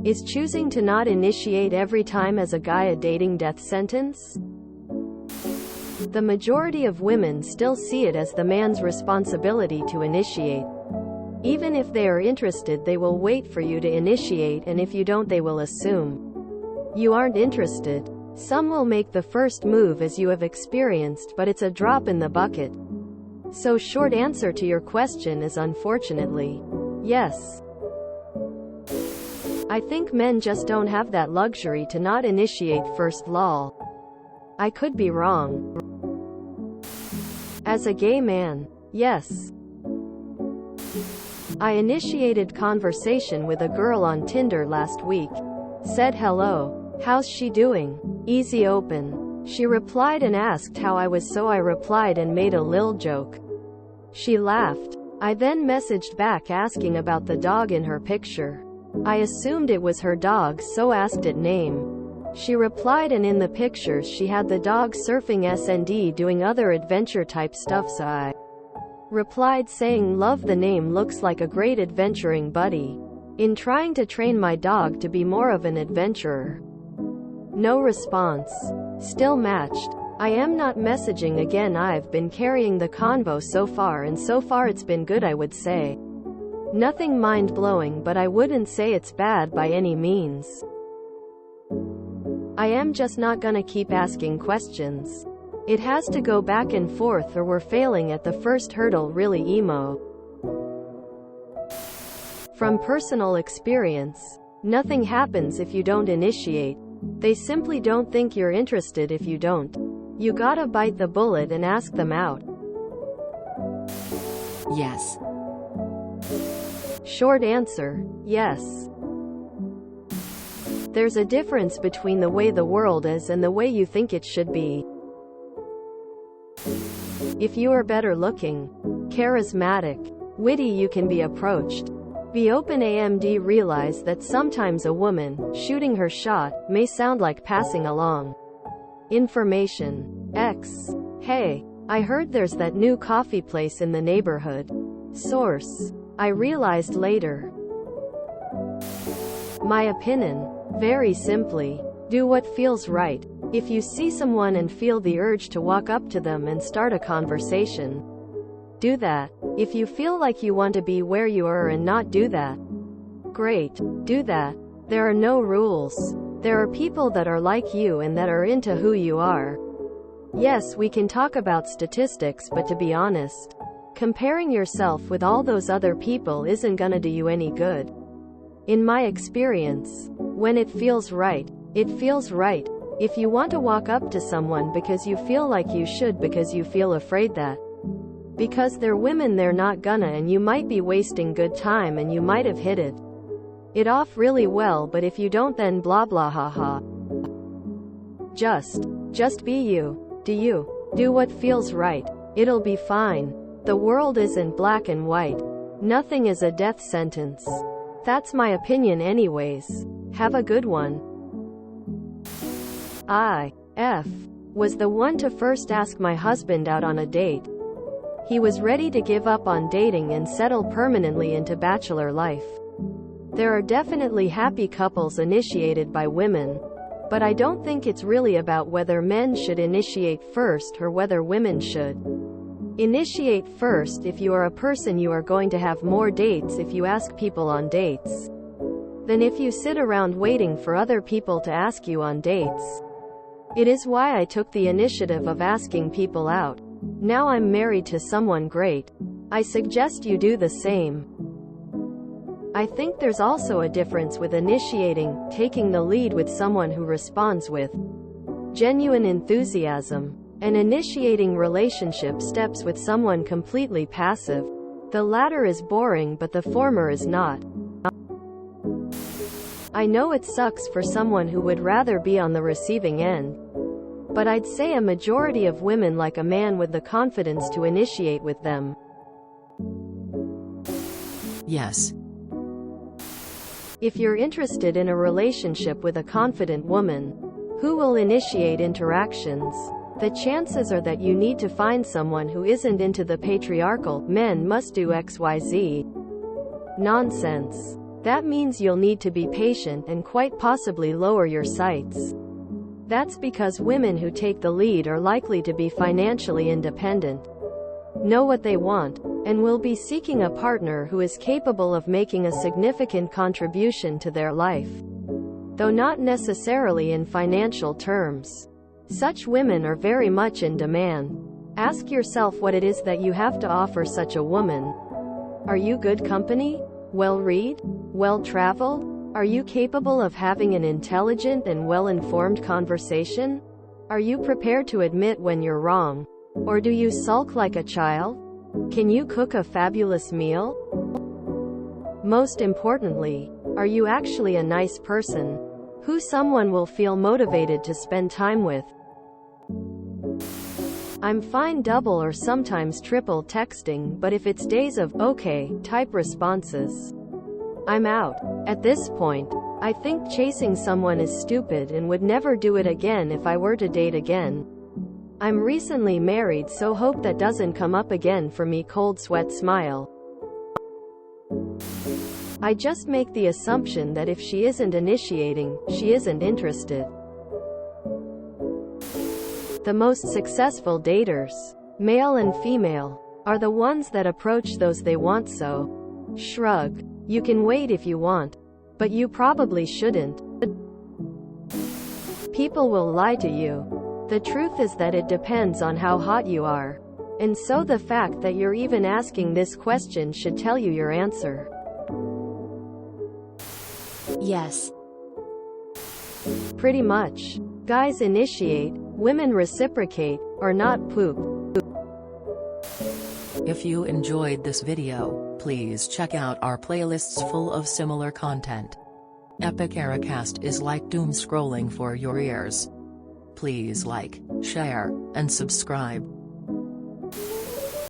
Is choosing to not initiate every time as a guy a dating death sentence? The majority of women still see it as the man's responsibility to initiate. Even if they are interested, they will wait for you to initiate, and if you don't, they will assume you aren't interested. Some will make the first move, as you have experienced, but it's a drop in the bucket. So short answer to your question is unfortunately yes. I think men just don't have that luxury to not initiate first, lol. I could be wrong. As a gay man, yes. I initiated conversation with a girl on Tinder last week. Said hello. How's she doing? Easy open. She replied and asked how I was, so I replied and made a lil joke. She laughed. I then messaged back asking about the dog in her picture. I assumed it was her dog, so asked it name. She replied, and in the pictures she had the dog surfing SND doing other adventure type stuff, so I replied saying love the name, looks like a great adventuring buddy. In trying to train my dog to be more of an adventurer. No response. Still matched. I am not messaging again. I've been carrying the convo so far, and so far it's been good, I would say. Nothing mind-blowing, but I wouldn't say it's bad by any means. I am just not gonna keep asking questions. It has to go back and forth, or we're failing at the first hurdle. Really emo. From personal experience, nothing happens if you don't initiate. They simply don't think you're interested if you don't. You gotta bite the bullet and ask them out. Yes. Short answer, yes. There's a difference between the way the world is and the way you think it should be. If you are better looking, charismatic, witty, you can be approached. Be open. AMD realize that sometimes a woman shooting her shot may sound like passing along information. X. Hey, I heard there's that new coffee place in the neighborhood. Source. I realized later. My opinion. Very simply, do what feels right. If you see someone and feel the urge to walk up to them and start a conversation, do that. If you feel like you want to be where you are and not do that, great, do that. There are no rules. There are people that are like you and that are into who you are. Yes, we can talk about statistics, but to be honest, comparing yourself with all those other people isn't gonna do you any good. In my experience, when it feels right, it feels right. If you want to walk up to someone because you feel like you should, because you feel afraid that because they're women they're not gonna, and you might be wasting good time and you might have hit it off really well, but if you don't, then blah blah haha. Just be you. Do what feels right. It'll be fine. The world isn't black and white. Nothing is a death sentence. That's my opinion anyways. Have a good one. I was the one to first ask my husband out on a date. He was ready to give up on dating and settle permanently into bachelor life. There are definitely happy couples initiated by women, but I don't think it's really about whether men should initiate first or whether women should initiate first. If you are a person, you are going to have more dates if you ask people on dates than if you sit around waiting for other people to ask you on dates. It is why I took the initiative of asking people out. Now I'm married to someone great. I suggest you do the same. I think there's also a difference with initiating, taking the lead with someone who responds with genuine enthusiasm, and initiating relationship steps with someone completely passive. The latter is boring, but the former is not. I know it sucks for someone who would rather be on the receiving end, but I'd say a majority of women like a man with the confidence to initiate with them. Yes. If you're interested in a relationship with a confident woman who will initiate interactions, the chances are that you need to find someone who isn't into the patriarchal, men must do XYZ nonsense. That means you'll need to be patient and quite possibly lower your sights. That's because women who take the lead are likely to be financially independent, know what they want, and will be seeking a partner who is capable of making a significant contribution to their life, though not necessarily in financial terms. Such women are very much in demand. Ask yourself what it is that you have to offer such a woman. Are you good company? Well-read? Well-traveled? Are you capable of having an intelligent and well-informed conversation? Are you prepared to admit when you're wrong? Or do you sulk like a child? Can you cook a fabulous meal? Most importantly, are you actually a nice person, who someone will feel motivated to spend time with? I'm fine double or sometimes triple texting, but if it's days of okay type responses, I'm out. At this point, I think chasing someone is stupid and would never do it again if I were to date again. I'm recently married, so hope that doesn't come up again for me. Cold sweat smile. I just make the assumption that if she isn't initiating, she isn't interested. The most successful daters, male and female, are the ones that approach those they want. So, shrug. You can wait if you want, but you probably shouldn't. People will lie to you. The truth is that it depends on how hot you are. And so the fact that you're even asking this question should tell you your answer. Yes. Pretty much. Guys initiate, women reciprocate, or not poop. If you enjoyed this video, please check out our playlists full of similar content. Epic Ericast is like doom scrolling for your ears. Please like, share, and subscribe.